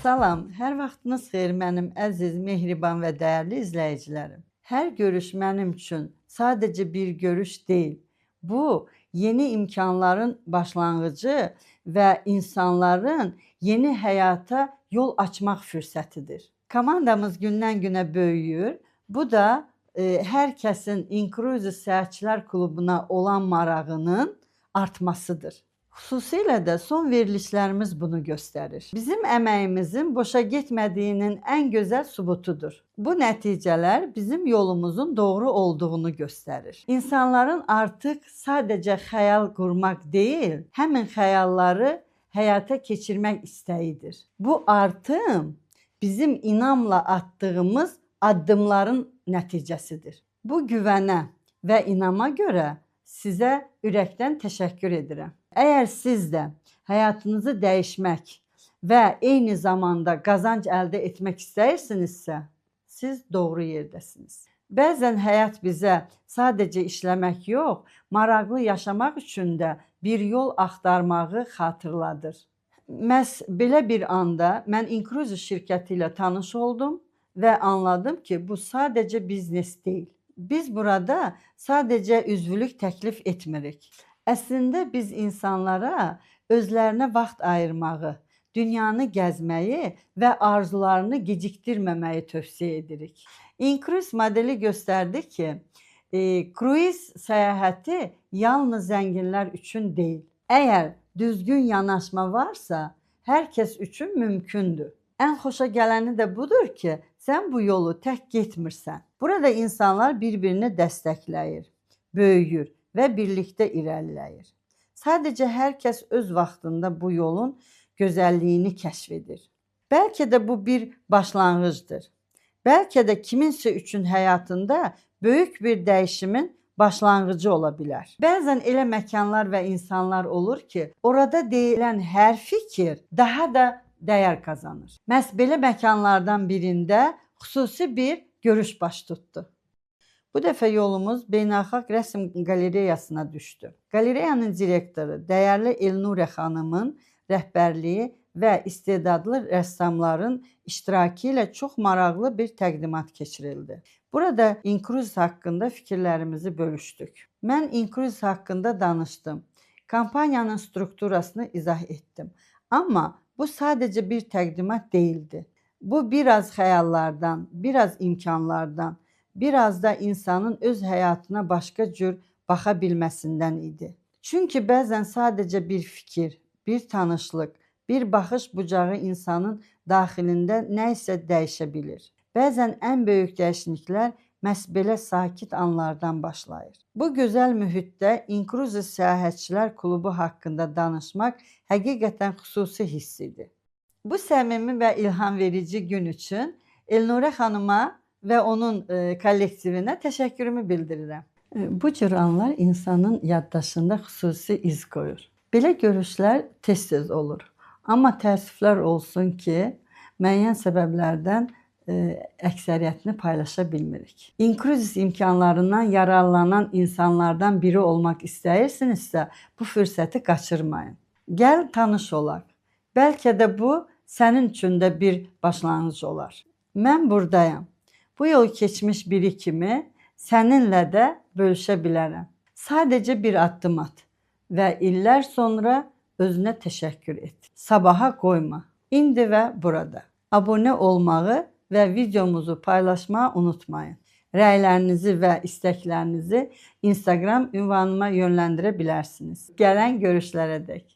Salam, hər vaxtınız xeyir mənim əziz, mehriban və dəyərli izləyicilərim. Hər görüş mənim üçün sadəcə bir görüş deyil. Bu, yeni imkanların başlanğıcı və insanların yeni həyata yol açmaq fürsətidir. Komandamız gündən-günə böyüyür. Bu da hər kəsin İnkluziv Səyahətçilər Klubuna olan marağının artmasıdır. Xüsusilə də son verilişlərimiz bunu göstərir. Bizim əməyimizin boşa getmədiyinin ən gözəl sübutudur. Bu nəticələr bizim yolumuzun doğru olduğunu göstərir. İnsanların artıq sadəcə xəyal qurmaq deyil, həmin xəyalları həyata keçirmək istəyidir. Bu artım bizim inamla atdığımız addımların nəticəsidir. Bu güvənə və inama görə sizə ürəkdən təşəkkür edirəm. Əgər siz də həyatınızı dəyişmək və eyni zamanda qazanc əldə etmək istəyirsinizsə, siz doğru yerdəsiniz. Bəzən həyat bizə sadəcə işləmək yox, maraqlı yaşamaq üçün də bir yol axtarmağı xatırladır. Məhz belə bir anda mən İnkluziv şirkəti ilə tanış oldum və anladım ki, bu sadəcə biznes deyil. Biz burada sadəcə üzvlük təklif etmirik. Əslində biz insanlara özlərinə vaxt ayırmağı, dünyanı gəzməyi və arzularını gecikdirməməyi tövsiyə edirik. İnkluziv modeli göstərdi ki, kruiz səyahəti yalnız zənginlər üçün deyil. Əgər düzgün yanaşma varsa, hər kəs üçün mümkündür. Ən xoşa gələni də budur ki, sən bu yolu tək getmirsən. Burada insanlar bir-birini dəstəkləyir, böyüyür və birlikdə irəliləyir. Sadəcə hər kəs öz vaxtında bu yolun gözəlliyini kəşf edir. Bəlkə də bu bir başlanğıcdır. Bəlkə də kiminsə üçün həyatında böyük bir dəyişimin başlanğıcı ola bilər. Bəzən elə məkanlar və insanlar olur ki, orada deyilən hər fikir daha da dəyər qazanır. Məhz belə məkanlardan birində xüsusi bir görüş baş tutdu. Bu dəfə yolumuz Beynəlxalq Rəsm Qalereyasına düşdü. Qalereyanın direktoru dəyərli Elnurə xanımın rəhbərliyi və istedadlı rəssamların iştirakı ilə çox maraqlı bir təqdimat keçirildi. Burada İnkluziv haqqında fikirlərimizi bölüşdük. Mən İnkluziv haqqında danışdım. Kampaniyanın strukturasını izah etdim. Amma bu sadəcə bir təqdimat deyildi. Bu biraz xəyallardan, biraz imkanlardan, biraz da insanın öz həyatına başqa cür baxa bilməsindən idi. Çünki bəzən sadəcə bir fikir, bir tanışlıq, bir baxış bucağı insanın daxilində nə isə dəyişə bilir. Bəzən ən böyük dəyişikliklər məhz belə sakit anlardan başlayır. Bu gözəl mühitdə İnkluziv Səyahətçilər Klubu haqqında danışmaq həqiqətən xüsusi hissidir. Bu səmimi və ilham verici gün üçün Elnurə xanıma və onun kollektivinə təşəkkürümü bildirirəm. Bu cür anlar insanın yaddaşında xüsusi iz qoyur. Belə görüşlər tez-tez olur. Amma təəssüflər olsun ki, müəyyən səbəblərdən əksəriyyətini paylaşa bilmirik. İnkluziv imkanlarından yararlanan insanlardan biri olmaq istəyirsinizsə, bu fürsəti qaçırmayın. Gəl tanış olaq. Bəlkə də bu sənin üçün də bir başlanğıc olar. Mən buradayam. Bu yol keçmiş biri kimi səninlə də bölüşə bilərəm. Sadəcə bir addım at və illər sonra özünə təşəkkür et. Sabaha qoyma. İndi və burada. Abunə olmağı və videomuzu paylaşmağı unutmayın. Rəylərinizi və istəklərinizi Instagram ünvanıma yönləndirə bilərsiniz. Gələn görüşlərə dək.